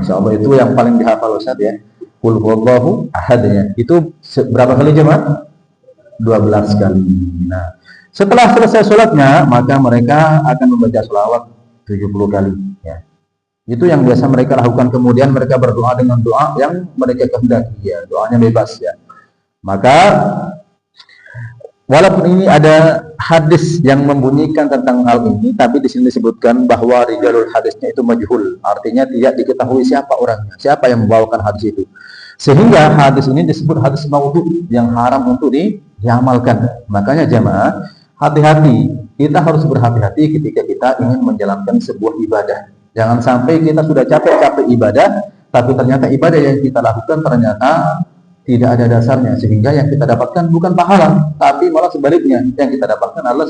Speaker 1: Insyaallah itu yang paling dihafal Ustaz ya. Qul huwallahu ahad ya. Itu berapa kali jemaah? 12 kali. Nah, setelah selesai sholatnya, maka mereka akan membaca sholawat 70 kali ya. Itu yang biasa mereka lakukan. Kemudian mereka berdoa dengan doa yang mereka kehendaki ya, doanya bebas ya. Maka walaupun ini ada hadis yang membunyikan tentang hal ini, tapi di sini disebutkan bahwa rijalul hadisnya itu majhul, artinya tidak diketahui siapa orangnya, siapa yang membawakan hadis itu. Sehingga hadis ini disebut hadis maudhu yang haram untuk diamalkan. Makanya jemaah, hati-hati, kita harus berhati-hati ketika kita ingin menjalankan sebuah ibadah. Jangan sampai kita sudah capek-capek ibadah, tapi ternyata ibadah yang kita lakukan ternyata tidak ada dasarnya, sehingga yang kita dapatkan bukan pahala, tapi malah sebaliknya, yang kita dapatkan adalah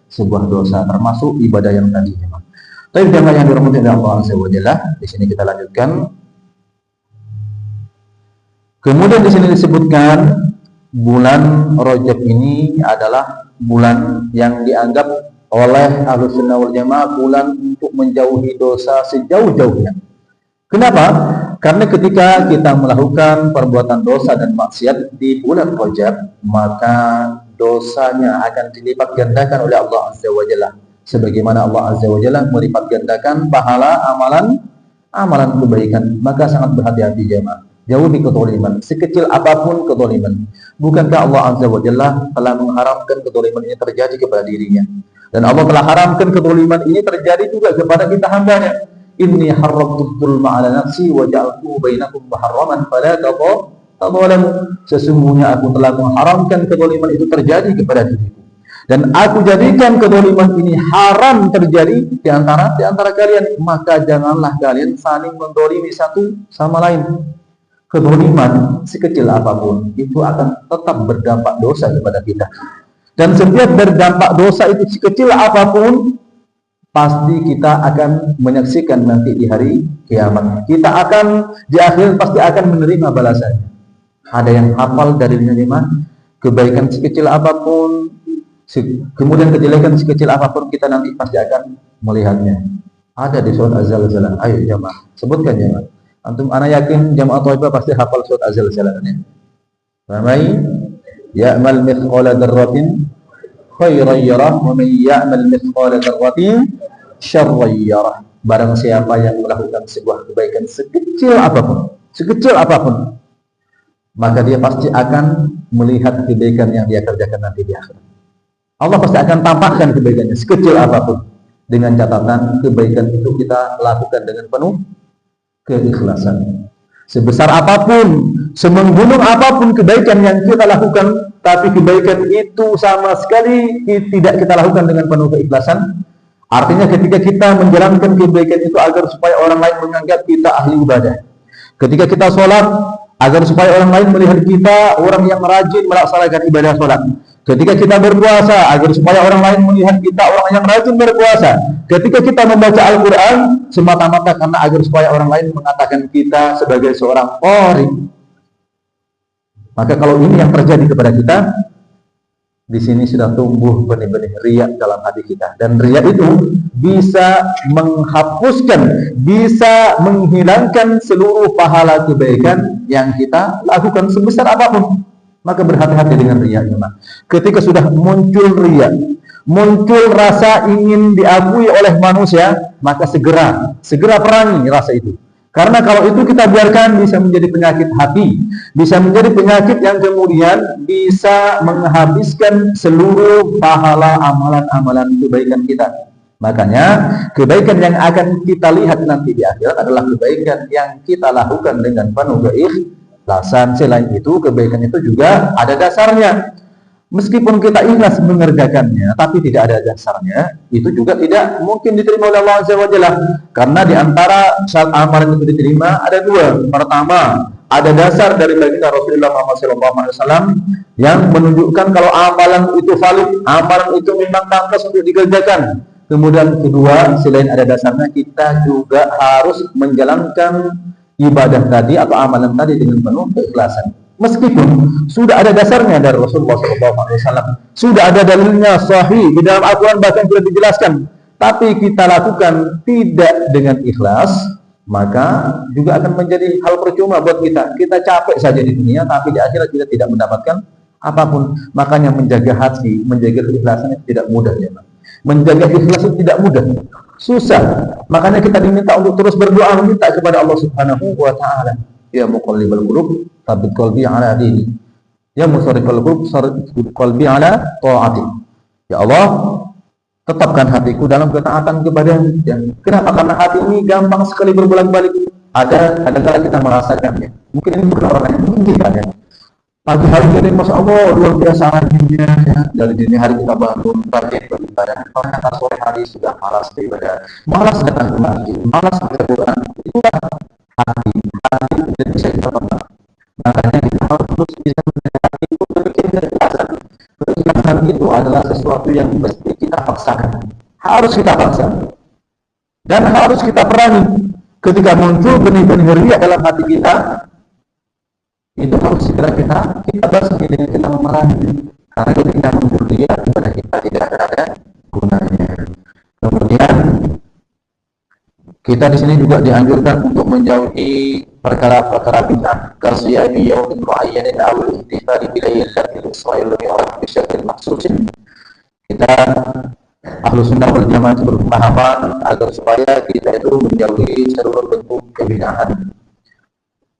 Speaker 1: sebuah dosa, termasuk ibadah yang tadi. Tapi jemaah yang dirahmati oleh Allah Azza wa Jalla, di sini kita lanjutkan. Kemudian di sini disebutkan bulan Rajab ini adalah bulan yang dianggap oleh Ahlussunnah wal Jamaah bulan untuk menjauhi dosa sejauh-jauhnya. Kenapa? Karena ketika kita melakukan perbuatan dosa dan maksiat di bulan Rajab, maka dosanya akan dilipat gandakan oleh Allah Azza wa Jalla. Sebagaimana Allah Azza wa Jalla melipat gandakan pahala amalan kebaikan. Maka sangat berhati-hati jemaah. Jauhi kezaliman, sekecil apapun kezaliman. Bukankah Allah Azza wa Jalla telah mengharamkan kezaliman ini terjadi kepada dirinya? Dan Allah telah haramkan kezaliman ini terjadi juga kepada kita hambanya. Inni haramtu dzulma 'ala nafsi wa ja'altuhu bainakum muharraman fala tadzalamu. Sesungguhnya aku telah mengharamkan kezaliman itu terjadi kepada diriku. Dan aku jadikan kezaliman ini haram terjadi di antara kalian, maka janganlah kalian saling menzalimi satu sama lain. Kezaliman sekecil apapun itu akan tetap berdampak dosa kepada kita. Dan setiap berdampak dosa itu sekecil apapun, pasti kita akan menyaksikan nanti di hari kiamat. Kita akan di akhir pasti akan menerima balasannya. Ada yang hafal dari menerima kebaikan sekecil apapun, kemudian kejelekan sekecil apapun, kita nanti pasti akan melihatnya. Ada di surat Az-Zalzalah. Ayo jamaah, sebutkan jamaah. Antum ana yakin jamaah Thaibah pasti hafal surat Az-Zalzalah ini. Ramai ya'mal mithqala dzarratin khairan yarah wa man ya'mal mithqala dzarratin syarran yarah. Barang siapa yang melakukan sebuah kebaikan sekecil apapun, maka dia pasti akan melihat kebaikan yang dia kerjakan nanti di akhirat. Allah pasti akan tampakkan kebaikannya sekecil apapun, dengan catatan kebaikan itu kita lakukan dengan penuh keikhlasan. Sebesar apapun, semenggunung apapun kebaikan yang kita lakukan, tapi kebaikan itu sama sekali tidak kita lakukan dengan penuh keikhlasan. Artinya ketika kita menjalankan kebaikan itu agar supaya orang lain menganggap kita ahli ibadah. Ketika kita sholat, agar supaya orang lain melihat kita orang yang rajin melaksanakan ibadah sholat. Ketika kita berpuasa, agar supaya orang lain melihat kita orang yang rajin berpuasa. Ketika kita membaca Al-Quran, semata-mata karena agar supaya orang lain mengatakan kita sebagai seorang qari. Maka kalau ini yang terjadi kepada kita, di sini sudah tumbuh benih-benih riya dalam hati kita. Dan riya itu bisa menghapuskan, bisa menghilangkan seluruh pahala kebaikan yang kita lakukan sebesar apapun. Maka berhati-hati dengan riya. Ketika sudah muncul riya, muncul rasa ingin diakui oleh manusia, maka segera perangi rasa itu. Karena kalau itu kita biarkan bisa menjadi penyakit hati, bisa menjadi penyakit yang kemudian bisa menghabiskan seluruh pahala amalan-amalan kebaikan kita. Makanya kebaikan yang akan kita lihat nanti di akhirat adalah kebaikan yang kita lakukan dengan penuh keikhlasan. Selain itu kebaikan itu juga ada dasarnya. Meskipun kita ikhlas mengerjakannya, tapi tidak ada dasarnya, itu juga tidak mungkin diterima oleh Allah Azza wa Jalla. Karena di antara syarat amalan itu diterima ada dua. Pertama, ada dasar dari baginda Rasulullah Muhammad SAW yang menunjukkan kalau amalan itu valid, amalan itu memang pantas untuk dikerjakan. Kemudian kedua, selain ada dasarnya, kita juga harus menjalankan ibadah tadi atau amalan tadi dengan penuh keikhlasan. Meskipun sudah ada dasarnya dari Rasulullah SAW, sudah ada dalilnya sahih di dalam Al-Quran bahkan sudah dijelaskan, tapi kita lakukan tidak dengan ikhlas, maka juga akan menjadi hal percuma buat kita. Kita capek saja di dunia, tapi di akhirat kita tidak mendapatkan apapun. Makanya menjaga hati, menjaga keikhlasan itu tidak mudah ya, menjaga ikhlas itu tidak mudah, susah. Makanya kita diminta untuk terus berdoa, meminta kepada Allah Subhanahu wa Ta'ala. Ya muqallibal qulub, tsabbit qalbi ala dini. Ya musarrifal qulub, tsabbit qalbi ala taati. Ya Allah, tetapkan hatiku dalam ketaatan kepada-Mu. Ya. Kenapa? Karena hati ini gampang sekali berbolak-balik. Ada kita merasakannya. Mungkin ini bukan orang yang mungkin tidak ya. Pagi hari jadi Masya Allah luar biasa rajinnya ya. Dari dini hari kita bangun rajin beribadah. Ternyata sore hari sudah malas beribadah, malas datang ke masjid, malas baca Quran. Itulah hati tidak bisa kita tebak. Makanya kita harus terus bisa menjaga hati itu berpikir keikhlasan. Keikhlasan itu adalah sesuatu yang mesti kita paksakan. Harus kita paksa dan harus kita perangi. Ketika muncul benih-benih riya dalam hati kita, itu harus segera kita basmi dengan kita memerangi. Karena ketika muncul riya, ibadah kita tidak ada gunanya. Kemudian kita di sini juga dianjurkan untuk menjauhi perkara-perkara bid'ah kasiyami yaumin muayyanin aw ihtifali bi laylatil isra'il mi'raj bi syaklin makhsusin. Kita Ahlus Sunnah wal Jamaah berpemahaman agar supaya kita itu menjauhi seluruh bentuk kebid'ahan.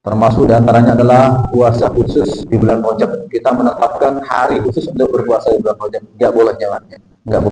Speaker 1: Termasuk diantaranya adalah puasa khusus di bulan Rajab. Kita menetapkan hari khusus untuk berpuasa di bulan Rajab. Enggak boleh jalannya, enggak boleh.